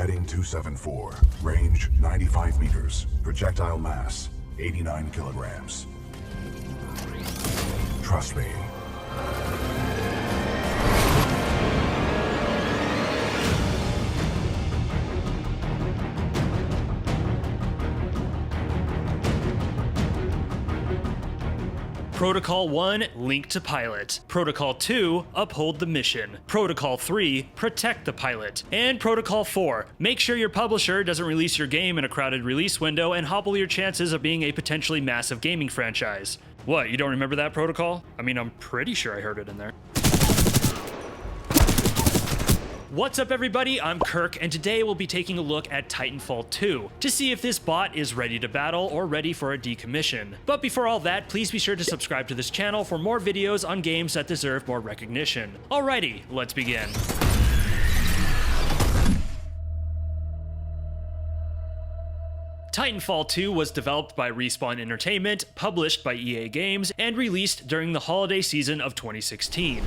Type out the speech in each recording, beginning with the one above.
Heading 274. Range 95 meters. Projectile mass 89 kilograms. Trust me. Protocol 1, link to pilot. Protocol 2, uphold the mission. Protocol 3, protect the pilot. And Protocol 4, make sure your publisher doesn't release your game in a crowded release window and hobble your chances of being a potentially massive gaming franchise. What, you don't remember that protocol? I mean, I'm pretty sure I heard it in there. What's up everybody, I'm Kirk, and today we'll be taking a look at Titanfall 2 to see if this bot is ready to battle or ready for a decommission. But before all that, please be sure to subscribe to this channel for more videos on games that deserve more recognition. Alrighty, let's begin. Titanfall 2 was developed by Respawn Entertainment, published by EA Games, and released during the holiday season of 2016.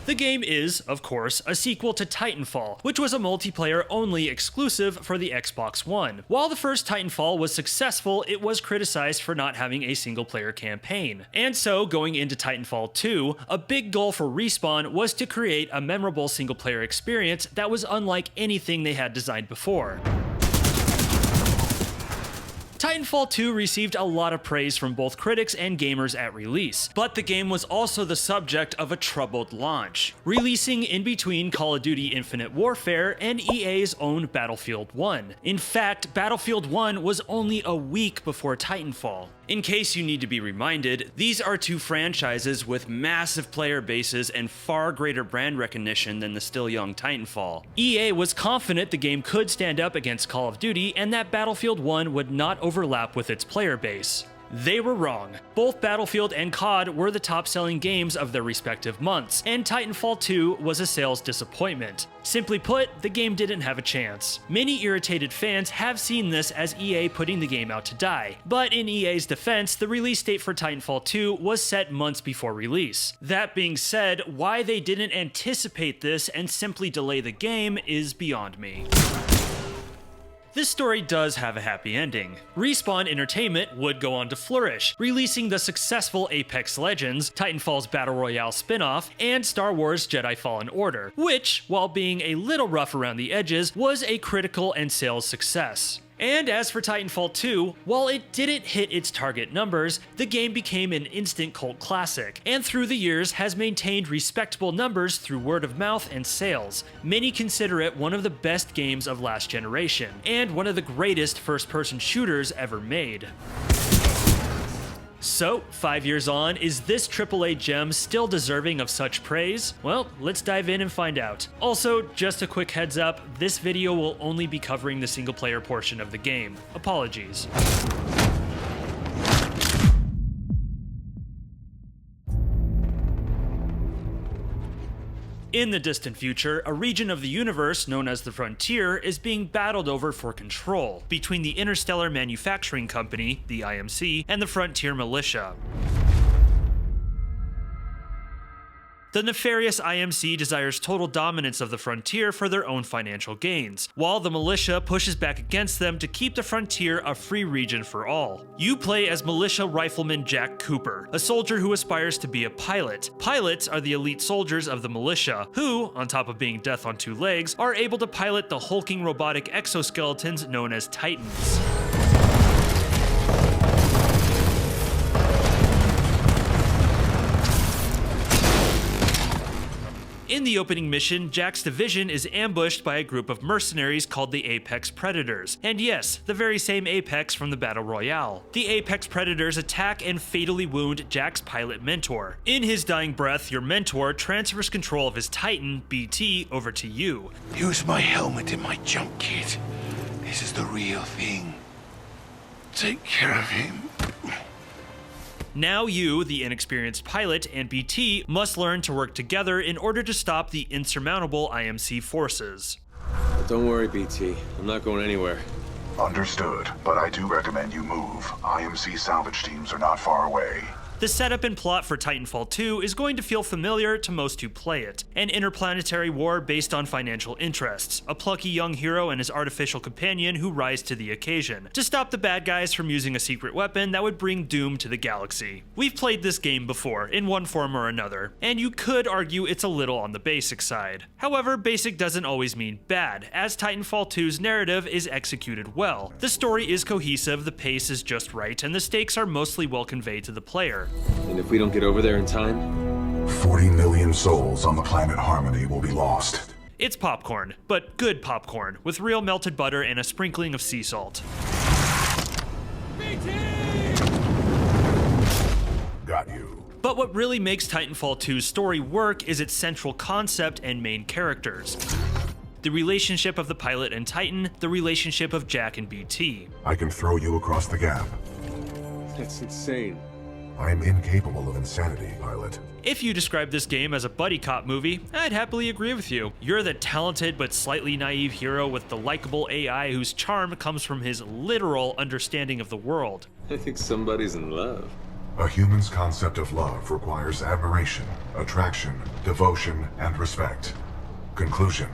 The game is, of course, a sequel to Titanfall, which was a multiplayer-only exclusive for the Xbox One. While the first Titanfall was successful, it was criticized for not having a single-player campaign. And so, going into Titanfall 2, a big goal for Respawn was to create a memorable single-player experience that was unlike anything they had designed before. Titanfall 2 received a lot of praise from both critics and gamers at release, but the game was also the subject of a troubled launch, releasing in between Call of Duty Infinite Warfare and EA's own Battlefield 1. In fact, Battlefield 1 was only a week before Titanfall. In case you need to be reminded, these are two franchises with massive player bases and far greater brand recognition than the still young Titanfall. EA was confident the game could stand up against Call of Duty and that Battlefield 1 would not overlap with its player base. They were wrong. Both Battlefield and COD were the top-selling games of their respective months, and Titanfall 2 was a sales disappointment. Simply put, the game didn't have a chance. Many irritated fans have seen this as EA putting the game out to die, but in EA's defense, the release date for Titanfall 2 was set months before release. That being said, why they didn't anticipate this and simply delay the game is beyond me. This story does have a happy ending. Respawn Entertainment would go on to flourish, releasing the successful Apex Legends, Titanfall's Battle Royale spin-off, and Star Wars Jedi Fallen Order, which, while being a little rough around the edges, was a critical and sales success. And as for Titanfall 2, while it didn't hit its target numbers, the game became an instant cult classic, and through the years has maintained respectable numbers through word of mouth and sales. Many consider it one of the best games of last generation, and one of the greatest first-person shooters ever made. So, 5 years on, is this AAA gem still deserving of such praise? Well, let's dive in and find out. Also, just a quick heads up, this video will only be covering the single player portion of the game. Apologies. In the distant future, a region of the universe known as the Frontier is being battled over for control between the Interstellar Manufacturing Company, the IMC, and the Frontier Militia. The nefarious IMC desires total dominance of the Frontier for their own financial gains, while the Militia pushes back against them to keep the Frontier a free region for all. You play as Militia Rifleman Jack Cooper, a soldier who aspires to be a pilot. Pilots are the elite soldiers of the Militia, who, on top of being death on two legs, are able to pilot the hulking robotic exoskeletons known as Titans. In the opening mission, Jack's division is ambushed by a group of mercenaries called the Apex Predators. And yes, the very same Apex from the Battle Royale. The Apex Predators attack and fatally wound Jack's pilot mentor. In his dying breath, your mentor transfers control of his Titan, BT, over to you. Use my helmet and my jump kit. This is the real thing. Take care of him. Now you, the inexperienced pilot, and BT must learn to work together in order to stop the insurmountable IMC forces. Don't worry, BT. I'm not going anywhere. Understood, but I do recommend you move. IMC salvage teams are not far away. The setup and plot for Titanfall 2 is going to feel familiar to most who play it. An interplanetary war based on financial interests, a plucky young hero and his artificial companion who rise to the occasion, to stop the bad guys from using a secret weapon that would bring doom to the galaxy. We've played this game before, in one form or another, and you could argue it's a little on the basic side. However, basic doesn't always mean bad, as Titanfall 2's narrative is executed well. The story is cohesive, the pace is just right, and the stakes are mostly well conveyed to the player. And if we don't get over there in time? 40 million souls on the planet Harmony will be lost. It's popcorn, but good popcorn, with real melted butter and a sprinkling of sea salt. Got you. But what really makes Titanfall 2's story work is its central concept and main characters. The relationship of the pilot and Titan, the relationship of Jack and BT. I can throw you across the gap. That's insane. I'm incapable of insanity, pilot. If you describe this game as a buddy cop movie, I'd happily agree with you. You're the talented but slightly naive hero with the likable AI whose charm comes from his literal understanding of the world. I think somebody's in love. A human's concept of love requires admiration, attraction, devotion, and respect. Conclusion: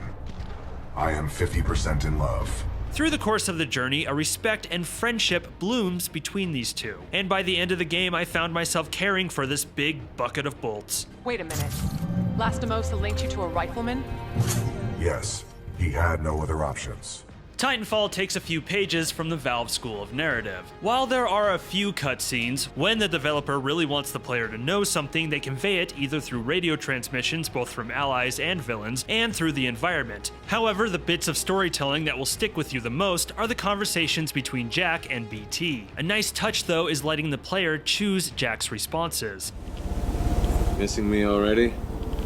I am 50% in love. Through the course of the journey, a respect and friendship blooms between these two. And by the end of the game, I found myself caring for this big bucket of bolts. Wait a minute. Lastimosa linked you to a rifleman? Yes, he had no other options. Titanfall takes a few pages from the Valve School of Narrative. While there are a few cutscenes, when the developer really wants the player to know something, they convey it either through radio transmissions, both from allies and villains, and through the environment. However, the bits of storytelling that will stick with you the most are the conversations between Jack and BT. A nice touch, though, is letting the player choose Jack's responses. Missing me already?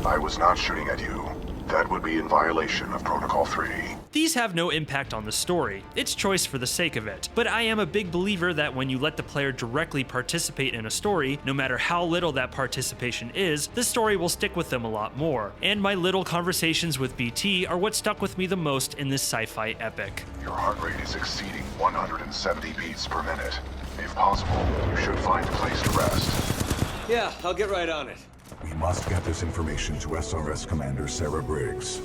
I was not shooting at you. That would be in violation of Protocol 3. These have no impact on the story, it's choice for the sake of it, but I am a big believer that when you let the player directly participate in a story, no matter how little that participation is, the story will stick with them a lot more, and my little conversations with BT are what stuck with me the most in this sci-fi epic. Your heart rate is exceeding 170 beats per minute. If possible, you should find a place to rest. Yeah, I'll get right on it. We must get this information to SRS Commander Sarah Briggs.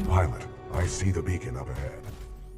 Pilot, I see the beacon up ahead.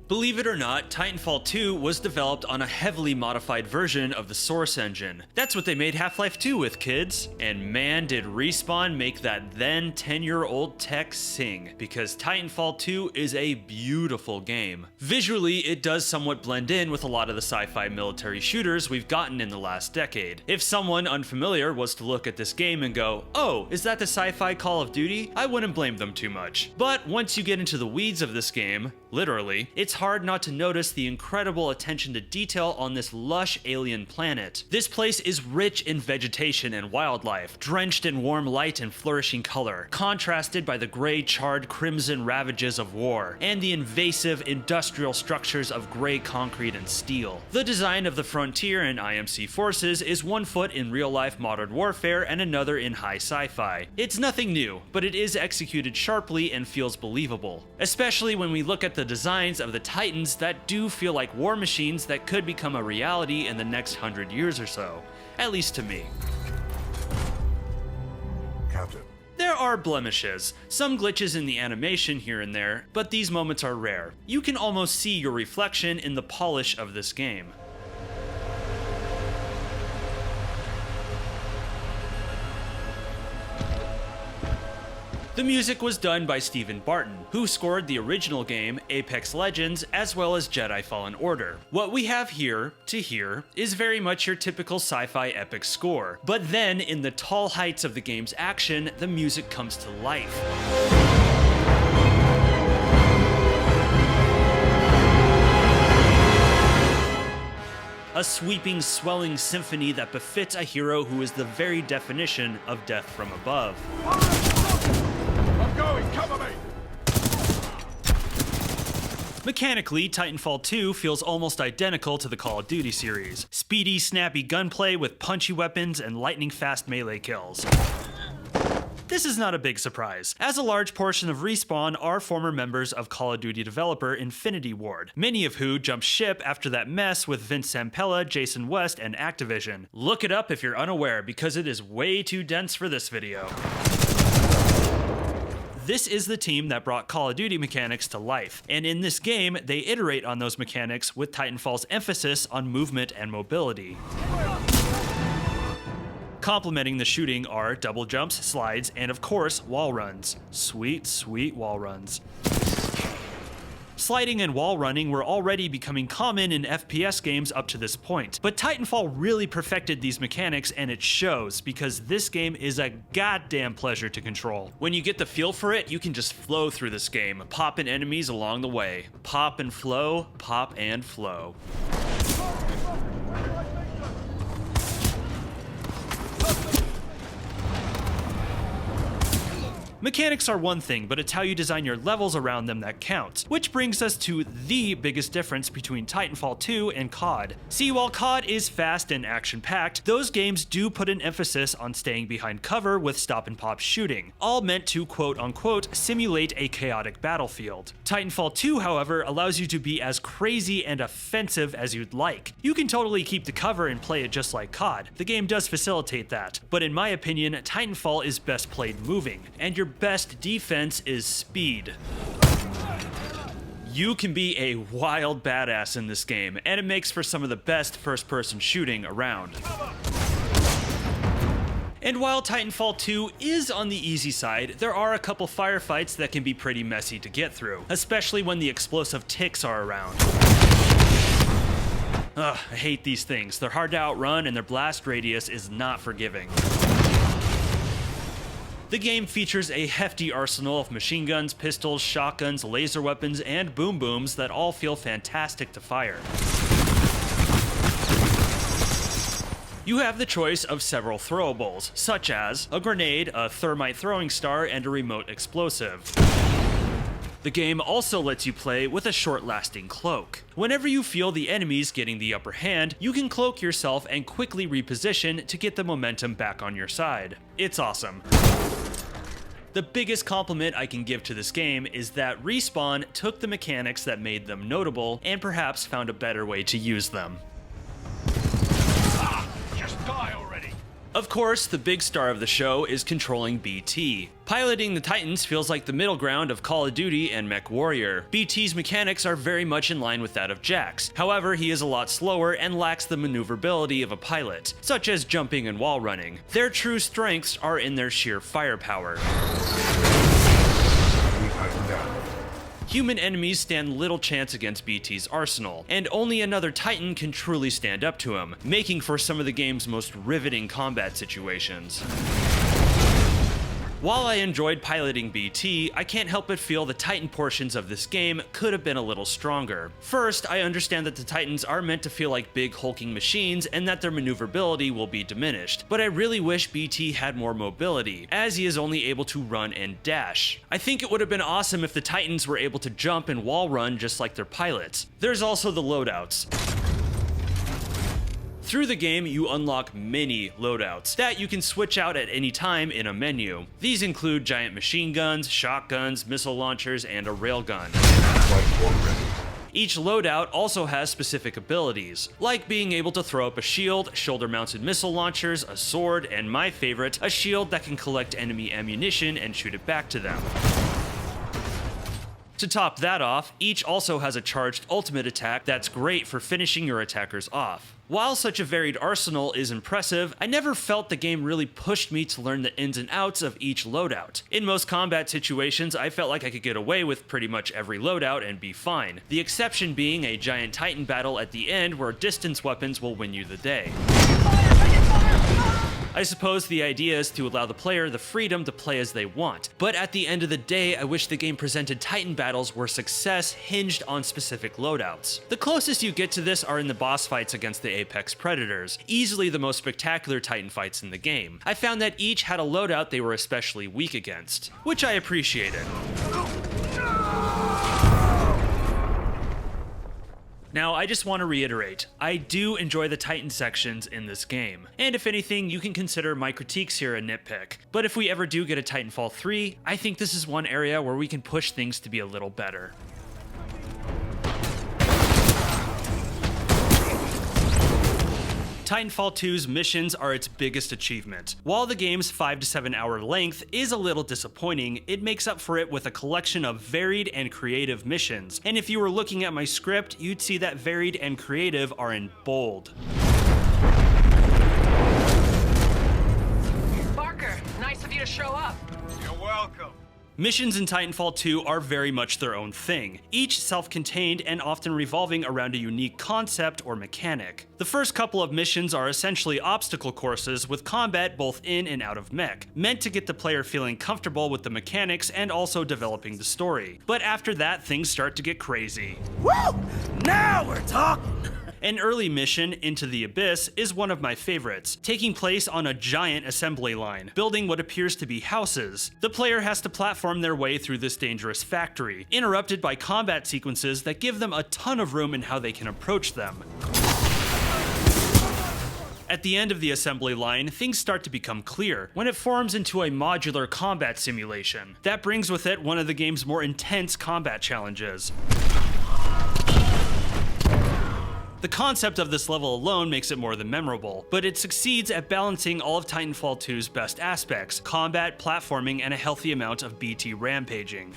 Believe it or not, Titanfall 2 was developed on a heavily modified version of the Source engine. That's what they made Half-Life 2 with, kids. And man, did Respawn make that then 10-year-old tech sing, because Titanfall 2 is a beautiful game. Visually, it does somewhat blend in with a lot of the sci-fi military shooters we've gotten in the last decade. If someone unfamiliar was to look at this game and go, "Oh, is that the sci-fi Call of Duty?" I wouldn't blame them too much. But once you get into the weeds of this game, literally, it's hard not to notice the incredible attention to detail on this lush alien planet. This place is rich in vegetation and wildlife, drenched in warm light and flourishing color, contrasted by the gray, charred crimson ravages of war, and the invasive industrial structures of gray concrete and steel. The design of the Frontier and IMC forces is one foot in real-life modern warfare and another in high sci-fi. It's nothing new, but it is executed sharply and feels believable, especially when we look at the designs of the Titans that do feel like war machines that could become a reality in the next 100 years or so, at least to me. Captain. There are blemishes, some glitches in the animation here and there, but these moments are rare. You can almost see your reflection in the polish of this game. The music was done by Stephen Barton, who scored the original game Apex Legends as well as Jedi Fallen Order. What we have here, to hear, is very much your typical sci-fi epic score, but then in the tall heights of the game's action, the music comes to life. A sweeping, swelling symphony that befits a hero who is the very definition of death from above. Cover me! Mechanically, Titanfall 2 feels almost identical to the Call of Duty series. Speedy, snappy gunplay with punchy weapons and lightning-fast melee kills. This is not a big surprise, as a large portion of Respawn are former members of Call of Duty developer Infinity Ward, many of who jumped ship after that mess with Vince Zampella, Jason West, and Activision. Look it up if you're unaware, because it is way too dense for this video. This is the team that brought Call of Duty mechanics to life, and in this game, they iterate on those mechanics with Titanfall's emphasis on movement and mobility. Complementing the shooting are double jumps, slides, and of course, wall runs. Sweet, sweet wall runs. Sliding and wall running were already becoming common in FPS games up to this point, but Titanfall really perfected these mechanics, and it shows, because this game is a goddamn pleasure to control. When you get the feel for it, you can just flow through this game, popping enemies along the way. Pop and flow, pop and flow. Mechanics are one thing, but it's how you design your levels around them that counts, which brings us to the biggest difference between Titanfall 2 and COD. See, while COD is fast and action-packed, those games do put an emphasis on staying behind cover with stop-and-pop shooting, all meant to quote-unquote simulate a chaotic battlefield. Titanfall 2, however, allows you to be as crazy and offensive as you'd like. You can totally keep the cover and play it just like COD. The game does facilitate that, but in my opinion, Titanfall is best played moving, and your best defense is speed. You can be a wild badass in this game, and it makes for some of the best first-person shooting around. And while Titanfall 2 is on the easy side, there are a couple firefights that can be pretty messy to get through, especially when the explosive ticks are around. Ugh, I hate these things. They're hard to outrun, and their blast radius is not forgiving. The game features a hefty arsenal of machine guns, pistols, shotguns, laser weapons, and boom booms that all feel fantastic to fire. You have the choice of several throwables, such as a grenade, a thermite throwing star, and a remote explosive. The game also lets you play with a short-lasting cloak. Whenever you feel the enemies getting the upper hand, you can cloak yourself and quickly reposition to get the momentum back on your side. It's awesome. The biggest compliment I can give to this game is that Respawn took the mechanics that made them notable and perhaps found a better way to use them. Just die already! Of course, the big star of the show is controlling BT. Piloting the Titans feels like the middle ground of Call of Duty and MechWarrior. BT's mechanics are very much in line with that of Jack's. However, he is a lot slower and lacks the maneuverability of a pilot, such as jumping and wall running. Their true strengths are in their sheer firepower. Human enemies stand little chance against BT's arsenal, and only another Titan can truly stand up to him, making for some of the game's most riveting combat situations. While I enjoyed piloting BT, I can't help but feel the Titan portions of this game could have been a little stronger. First, I understand that the Titans are meant to feel like big hulking machines and that their maneuverability will be diminished, but I really wish BT had more mobility, as he is only able to run and dash. I think it would have been awesome if the Titans were able to jump and wall run just like their pilots. There's also the loadouts. Through the game, you unlock many loadouts that you can switch out at any time in a menu. These include giant machine guns, shotguns, missile launchers, and a railgun. Each loadout also has specific abilities, like being able to throw up a shield, shoulder-mounted missile launchers, a sword, and my favorite, a shield that can collect enemy ammunition and shoot it back to them. To top that off, each also has a charged ultimate attack that's great for finishing your attackers off. While such a varied arsenal is impressive, I never felt the game really pushed me to learn the ins and outs of each loadout. In most combat situations, I felt like I could get away with pretty much every loadout and be fine, the exception being a giant Titan battle at the end where distance weapons will win you the day. I suppose the idea is to allow the player the freedom to play as they want, but at the end of the day, I wish the game presented Titan battles where success hinged on specific loadouts. The closest you get to this are in the boss fights against the Apex Predators, easily the most spectacular Titan fights in the game. I found that each had a loadout they were especially weak against, which I appreciated. Now, I just want to reiterate, I do enjoy the Titan sections in this game, and if anything, you can consider my critiques here a nitpick. But if we ever do get a Titanfall 3, I think this is one area where we can push things to be a little better. Titanfall 2's missions are its biggest achievement. While the game's 5 to 7 hour length is a little disappointing, it makes up for it with a collection of varied and creative missions. And if you were looking at my script, you'd see that varied and creative are in bold. Barker, nice of you to show up. You're welcome. Missions in Titanfall 2 are very much their own thing, each self-contained and often revolving around a unique concept or mechanic. The first couple of missions are essentially obstacle courses with combat both in and out of mech, meant to get the player feeling comfortable with the mechanics and also developing the story. But after that, things start to get crazy. Woo! Now we're talking! An early mission, Into the Abyss, is one of my favorites, taking place on a giant assembly line, building what appears to be houses. The player has to platform their way through this dangerous factory, interrupted by combat sequences that give them a ton of room in how they can approach them. At the end of the assembly line, things start to become clear, when it forms into a modular combat simulation. That brings with it one of the game's more intense combat challenges. The concept of this level alone makes it more than memorable, but it succeeds at balancing all of Titanfall 2's best aspects: combat, platforming, and a healthy amount of BT rampaging.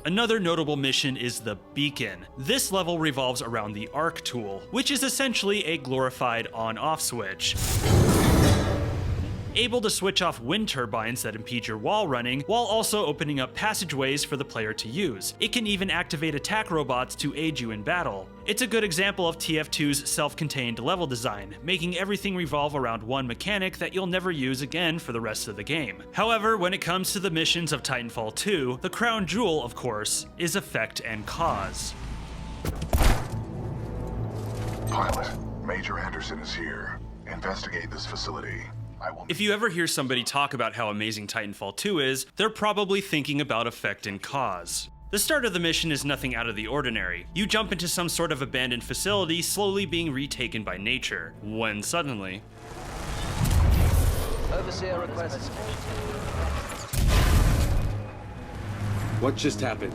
Another notable mission is the Beacon. This level revolves around the Arc tool, which is essentially a glorified on-off switch. Able to switch off wind turbines that impede your wall running, while also opening up passageways for the player to use. It can even activate attack robots to aid you in battle. It's a good example of TF2's self-contained level design, making everything revolve around one mechanic that you'll never use again for the rest of the game. However, when it comes to the missions of Titanfall 2, the crown jewel, of course, is effect and cause. Pilot, Major Anderson is here. Investigate this facility. If you ever hear somebody talk about how amazing Titanfall 2 is, they're probably thinking about effect and cause. The start of the mission is nothing out of the ordinary. You jump into some sort of abandoned facility slowly being retaken by nature, when suddenly... Overseer requests. What just happened?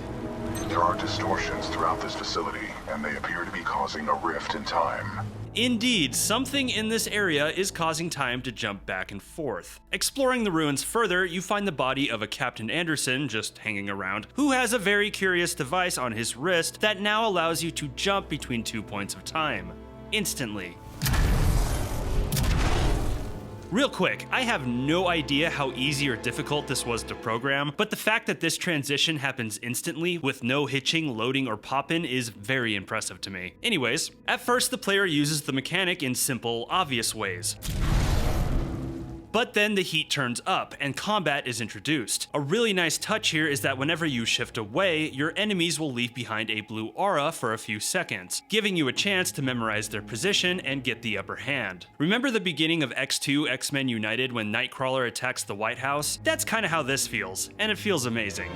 There are distortions throughout this facility, and they appear to be causing a rift in time. Indeed, something in this area is causing time to jump back and forth. Exploring the ruins further, you find the body of a Captain Anderson just hanging around, who has a very curious device on his wrist that now allows you to jump between 2 points of time, instantly. Real quick, I have no idea how easy or difficult this was to program, but the fact that this transition happens instantly with no hitching, loading, or pop-in is very impressive to me. Anyways, at first the player uses the mechanic in simple, obvious ways. But then the heat turns up and combat is introduced. A really nice touch here is that whenever you shift away, your enemies will leave behind a blue aura for a few seconds, giving you a chance to memorize their position and get the upper hand. Remember the beginning of X2 X-Men United when Nightcrawler attacks the White House? That's kinda how this feels, and it feels amazing.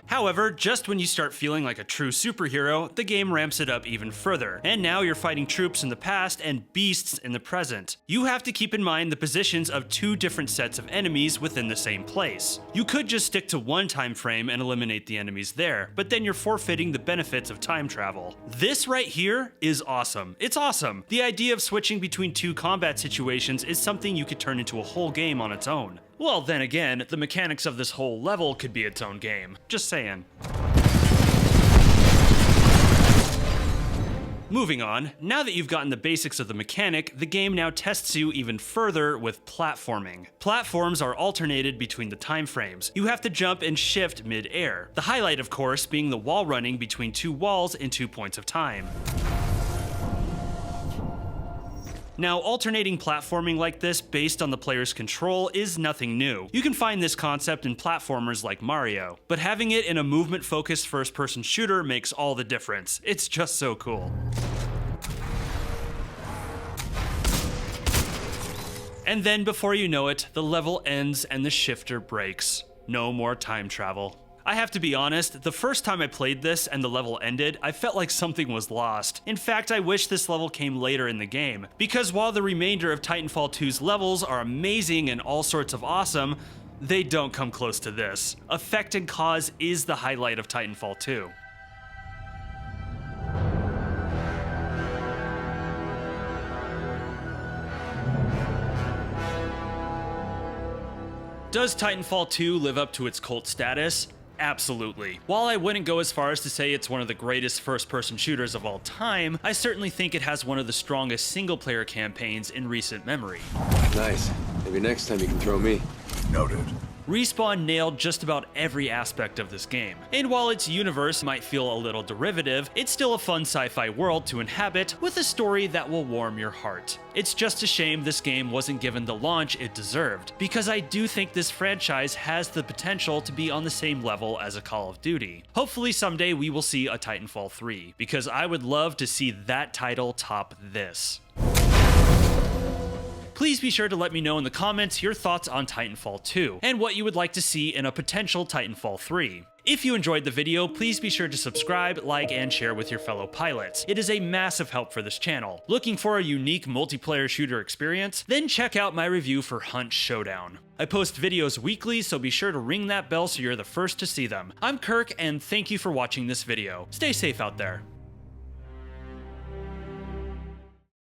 However, just when you start feeling like a true superhero, the game ramps it up even further, and now you're fighting troops in the past and beasts in the present. You have to keep in mind the positions of two different sets of enemies within the same place. You could just stick to one time frame and eliminate the enemies there, but then you're forfeiting the benefits of time travel. This right here is awesome. It's awesome. The idea of switching between two combat situations is something you could turn into a whole game on its own. Well, then again, the mechanics of this whole level could be its own game. Just saying. Moving on, now that you've gotten the basics of the mechanic, the game now tests you even further with platforming. Platforms are alternated between the time frames. You have to jump and shift mid-air. The highlight, of course, being the wall running between two walls in 2 points of time. Now, alternating platforming like this based on the player's control is nothing new. You can find this concept in platformers like Mario, but having it in a movement-focused first-person shooter makes all the difference. It's just so cool. And then before you know it, the level ends and the shifter breaks. No more time travel. I have to be honest, the first time I played this and the level ended, I felt like something was lost. In fact, I wish this level came later in the game, because while the remainder of Titanfall 2's levels are amazing and all sorts of awesome, they don't come close to this. Effect and cause is the highlight of Titanfall 2. Does Titanfall 2 live up to its cult status? Absolutely. While I wouldn't go as far as to say it's one of the greatest first-person shooters of all time, I certainly think it has one of the strongest single-player campaigns in recent memory. Nice. Maybe next time you can throw me. Noted. Respawn nailed just about every aspect of this game, and while its universe might feel a little derivative, it's still a fun sci-fi world to inhabit with a story that will warm your heart. It's just a shame this game wasn't given the launch it deserved, because I do think this franchise has the potential to be on the same level as a Call of Duty. Hopefully someday we will see a Titanfall 3, because I would love to see that title top this. Please be sure to let me know in the comments your thoughts on Titanfall 2, and what you would like to see in a potential Titanfall 3. If you enjoyed the video, please be sure to subscribe, like, and share with your fellow pilots. It is a massive help for this channel. Looking for a unique multiplayer shooter experience? Then check out my review for Hunt Showdown. I post videos weekly, so be sure to ring that bell so you're the first to see them. I'm Kirk, and thank you for watching this video. Stay safe out there.